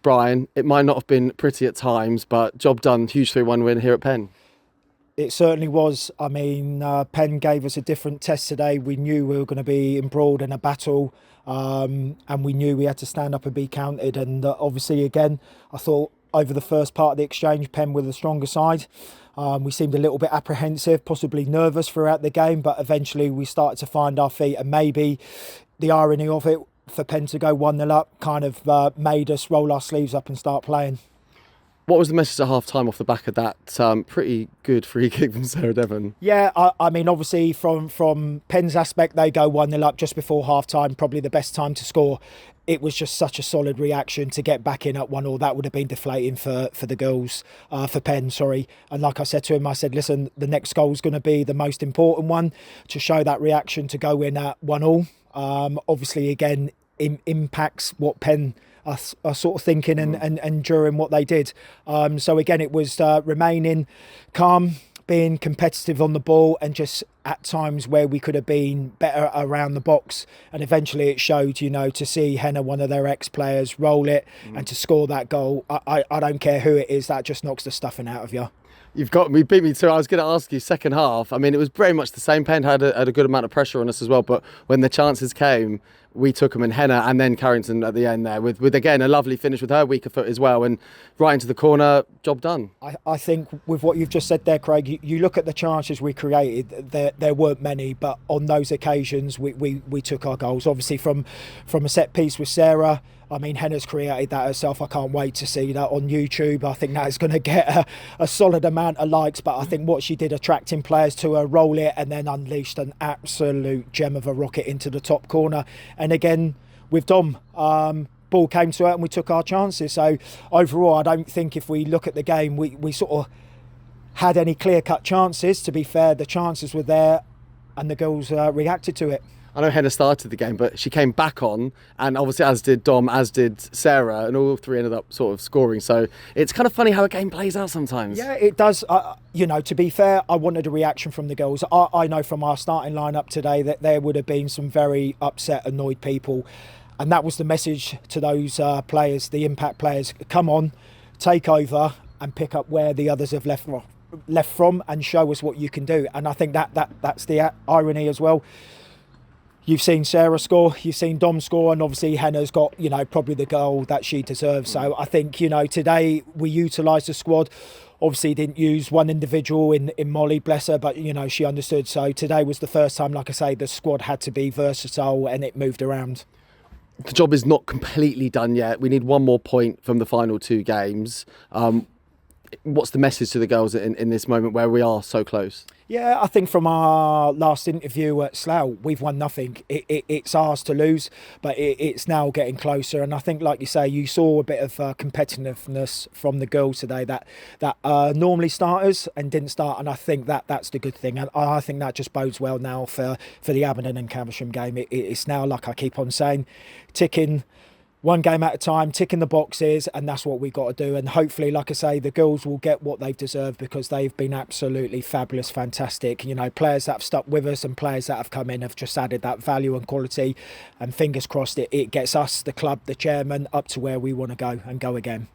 Brian, it might not have been pretty at times, but job done. Huge 3-1 win here at Penn. It certainly was. I mean, Penn gave us a different test today. We knew we were going to be embroiled in a battle, and we knew we had to stand up and be counted. And obviously, again, I thought over the first part of the exchange, Penn were the stronger side. We seemed a little bit apprehensive, possibly nervous throughout the game, but eventually we started to find our feet. And maybe the irony of it, for Penn to go 1-0 up, kind of made us roll our sleeves up and start playing. What was the message at half-time off the back of that pretty good free kick from Sarah Devon? Yeah, I mean, obviously from Penn's aspect, they go 1-0 up just before half-time, probably the best time to score. It was just such a solid reaction to get back in at 1-1. That would have been deflating for the girls, for Penn, sorry. And like I said to him, I said, listen, the next goal is going to be the most important one, to show that reaction to go in at 1-1. Obviously, again, impacts what Penn are sort of thinking and during what they did. So again, it was remaining calm, being competitive on the ball, and just at times where we could have been better around the box. And eventually it showed, to see Henna, one of their ex-players, roll it and to score that goal. I don't care who it is, that just knocks the stuffing out of you. You've got me, beat me too. I was going to ask you, second half, I mean, it was very much the same. Penn had a good amount of pressure on us as well, but when the chances came, we took them in. Henna and then Carrington at the end there with again, a lovely finish with her weaker foot as well, and right into the corner, job done. I think with what you've just said there, Craig, you look at the chances we created, there weren't many, but on those occasions, we took our goals. Obviously from a set piece with Sarah, I mean, Henna's created that herself. I can't wait to see that on YouTube. I think that is going to get a solid amount of likes. But I think what she did, attracting players to her, roll it, and then unleashed an absolute gem of a rocket into the top corner. And again, with Dom, ball came to her and we took our chances. So overall, I don't think if we look at the game, we sort of had any clear-cut chances. To be fair, the chances were there and the girls reacted to it. I know Henna started the game, but she came back on, and obviously as did Dom, as did Sarah, and all three ended up sort of scoring. So it's kind of funny how a game plays out sometimes. Yeah, it does. To be fair, I wanted a reaction from the girls. I know from our starting lineup today that there would have been some very upset, annoyed people, and that was the message to those players, the impact players. Come on, take over and pick up where the others have left from, and show us what you can do. And I think that's the irony as well. You've seen Sarah score, you've seen Dom score, and obviously Henna's got, probably the goal that she deserves. So I think, today we utilised the squad. Obviously didn't use one individual in Molly, bless her, but, she understood. So today was the first time, like I say, the squad had to be versatile and it moved around. The job is not completely done yet. We need one more point from the final two games. What's the message to the girls in this moment where we are so close? Yeah, I think from our last interview at Slough, we've won nothing. It's ours to lose, but it's now getting closer. And I think, like you say, you saw a bit of competitiveness from the girls today that normally starters and didn't start. And I think that's the good thing. And I think that just bodes well now for the Aberdeen and Caversham game. It's now, like I keep on saying, ticking one game at a time, ticking the boxes, and that's what we've got to do. And hopefully, like I say, the girls will get what they've deserved, because they've been absolutely fabulous, fantastic. Players that have stuck with us and players that have come in have just added that value and quality. And fingers crossed, it gets us, the club, the chairman, up to where we want to go and go again.